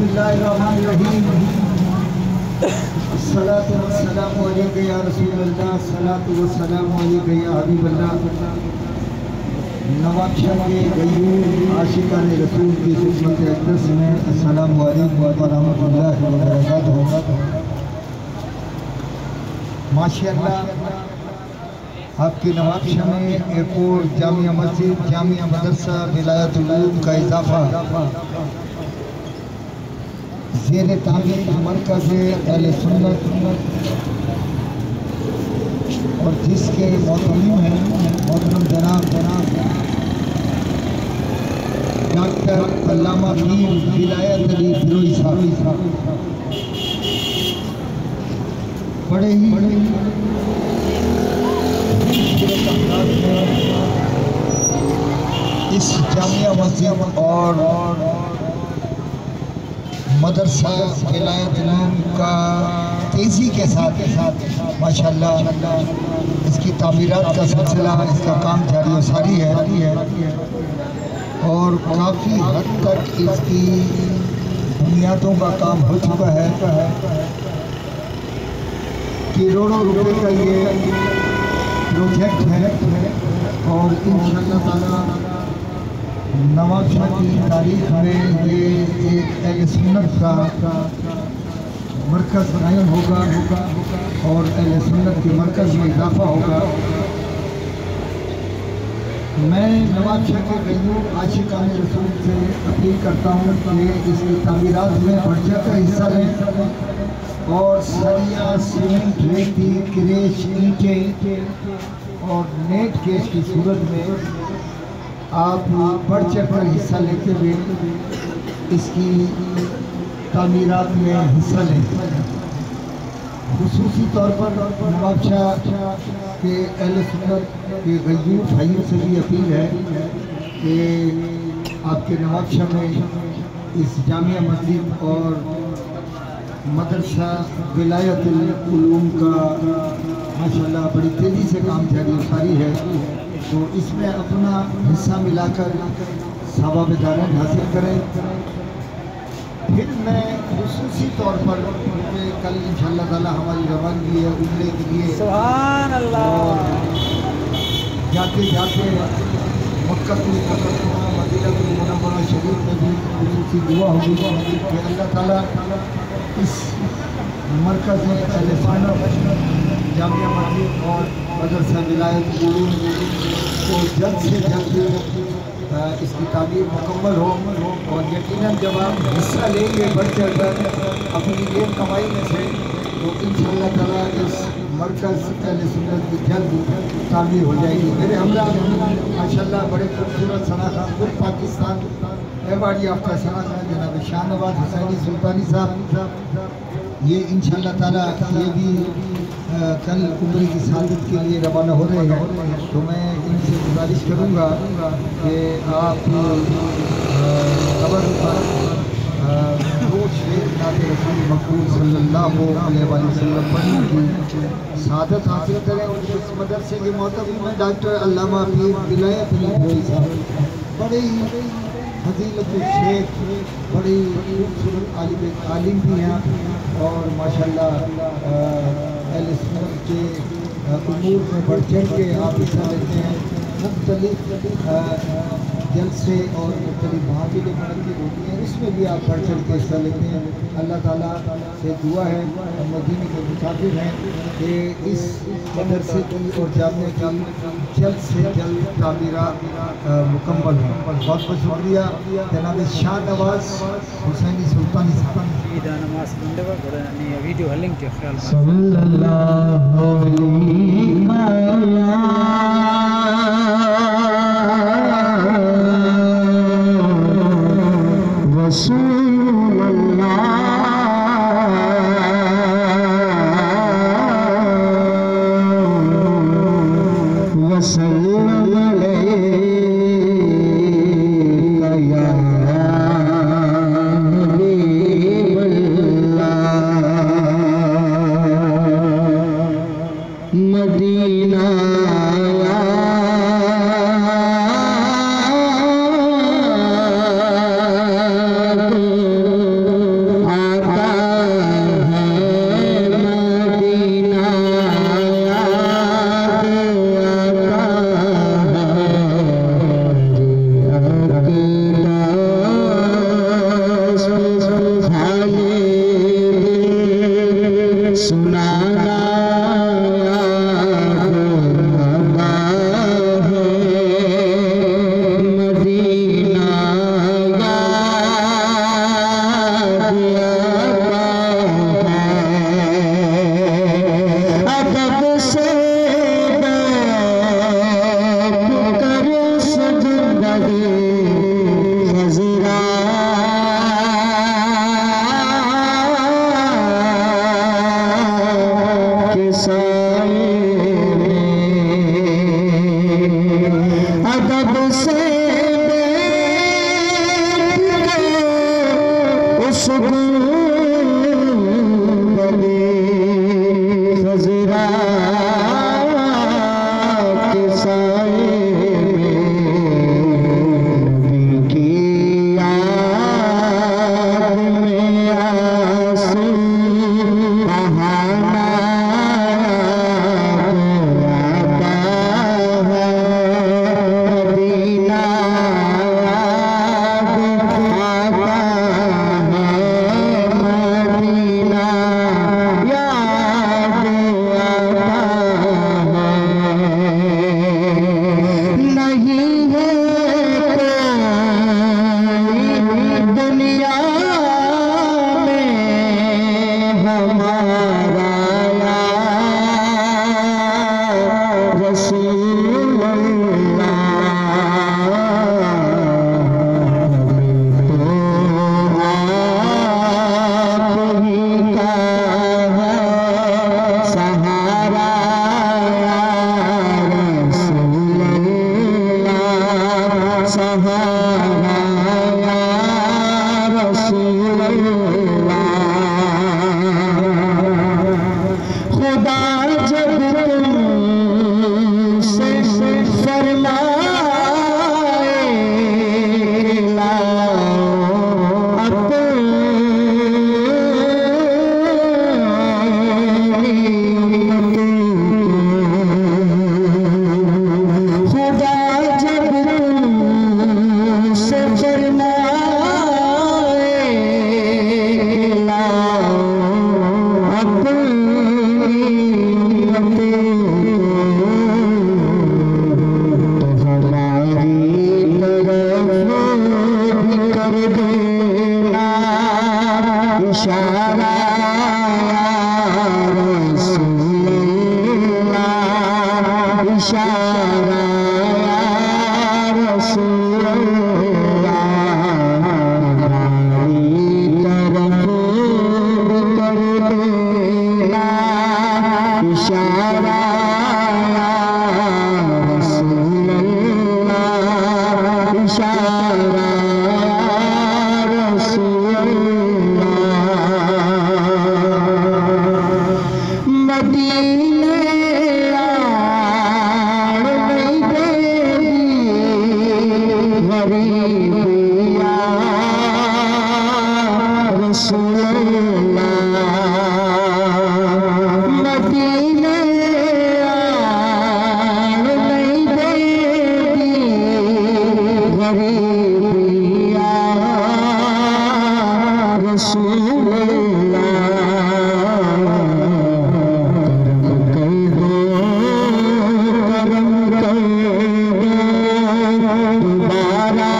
बिस्मिल्लाहिर्रहमानिर्रहीम। अस्सलातु वस्सलामु अलैका या रसूलल्लाह, अस्सलातु वस्सलामु अलैका या हबीबल्लाह। नवाबशाह के गयूर आशिकान रसूल की खिदमत अक़दस में अस्सलामु अलैकुम व रहमतुल्लाहि व बरकातुहू। माशाअल्लाह, आपके नवाबशाह में एक और जामिया मस्जिद, जामिया मदरसा विलायतुल उलूम का इजाफा ज़ेर तामीर मरकज़ अहले सुन्नत और जिसके मोहतमिम हैं मोहतरम जनाब डॉक्टर अल्लामा पीर विलायत अली फिरोज़ी साहब, बड़े ही इस जामिया मस्जिद और मदरसा विलायत उलूम का तेज़ी के साथ माशाअल्लाह इसकी तामीरात का सिलसिला, इसका काम जारी सारी है और काफ़ी हद तक इसकी बुनियादों का काम हो चुका है। करोड़ों रुपए का ये प्रोजेक्ट है और इंशाअल्लाह ताला नवाबशाह की तारीख में ये एक अहले सुन्नत का मरकज़ कायम होगा और अहले सुन्नत के मरकज़ में इजाफा होगा। मैं नवाबशाह के गयूर आशिकान रसूल से अपील करता हूँ कि इसकी तामीरात में बढ़ चढ़कर हिस्सा लें और सरिया, सीमेंट, रेती, क्रेश, ईंटें और नेट केश की सूरत में आप बढ़ चढ़कर हिस्सा लेते हुए इसकी तामीरात में हिस्सा लें। खुसूसी तौर पर नवाबशाह के अहले सुन्नत के गयूर भाइयों से भी अपील है कि आपके नवाबशाह में इस जामिया मस्जिद और मदरसा विलायतुल उलूम का माशाअल्लाह बड़ी तेज़ी से काम जारी सारी है, तो इसमें अपना हिस्सा मिलाकर सवाब दारान हासिल करें। फिर मैं खुसूसी तौर पर कल इंशाअल्लाह ताला हमारी रवानगी है उम्रे के लिए, सुभान अल्लाह, जाते जाते मक्कातुल मुकर्रमा मदीनातुल मुनव्वरा शरीफ में भी खुसूसी दुआ होगी कि अल्लाह ताला इस मरकज़ अहले सुन्नत जामिया मस्जिद और मदरसा विलायत उलूम को जल्द से जल्द इसकी तामीर मुकम्मल हो और यकीनन जब आप हिस्सा लेंगे बढ़ चढ़कर अपनी ये कमाई में से, तो इंशाअल्लाह ताला इस मरकज़ अहले सुन्नत की जल्द तामीर हो जाएगी। मेरे हमरा माशाअल्लाह बड़े खूबसूरत सना खान पूरे पाकिस्तान एवार्ड याफ्ता सना खान जनाब शाहनवाज हुसैनी सुल्तानी साहब, ये इंशाअल्लाह ताला ये भी कल उम्र की सादत के लिए रवाना हो रहे हैं, तो मैं इनसे गुजारिश करूँगा कि आप खबर पर रसूल मकबूल सल्लल्लाहु अलैहि वसल्लम पढ़ने की सादत हासिल करें। और इस मदरसे के मोहतमिम में डॉक्टर अल्लामा पीर विलायत अली फिरोज़ी साहब, बड़े ही फजीलत शेख, बड़ी खूबसूरत आलिम भी हैं और माशाअल्लाह अहले सुन्नत के उमूर में बढ़ चढ़ के आप हिस्सा लेते हैं। मुख्तलिफ जलसे और मुख्तलिफ महफिल मुनक़्क़िद होती हैं, इसमें भी आप बढ़ चढ़ के हिस्सा लेते हैं। अल्लाह ताला से दुआ है, हम मदीने के मुसाफिर हैं, कि इस मदरसे की और जामिया की जल्द से जल्द तामीरात मुकम्मल हो। बहुत बहुत शुक्रिया जनाब शाहनवाज हुसैनी सुल्तानी साहब। वीडियो लिंक के ख्याल मदीना खजरा के साए में नबी की याद में आंसू बहाना आता है। मदीना याद आता है, मदीना याद आता है। नहीं है कोई दुनिया में हमारा यार रसूल अल्लाह। हमें तो आप ही का है सहारा या रसूल अल्लाह, सहारा या रसूल अल्लाह। खुदा जब तुमसे फरमाए लाओ अपनी खुदा जब तुमसे फरमाए लाओ अपनी तो हमारी तरफ भी कर देना इशारा या रसूल अल्लाह, इशारा या रसूल अल्लाह। हमारी तरफ भी कर देना इशारा या रसूल अल्लाह, इशारा या रसूल अल्लाह। मदीने आड़ नहीं देगी गरीबिया रसूल अल्लाह। मदीने आड़ नहीं देगी गरीबिया रसूल अल्लाह। करम कर दो दोबारा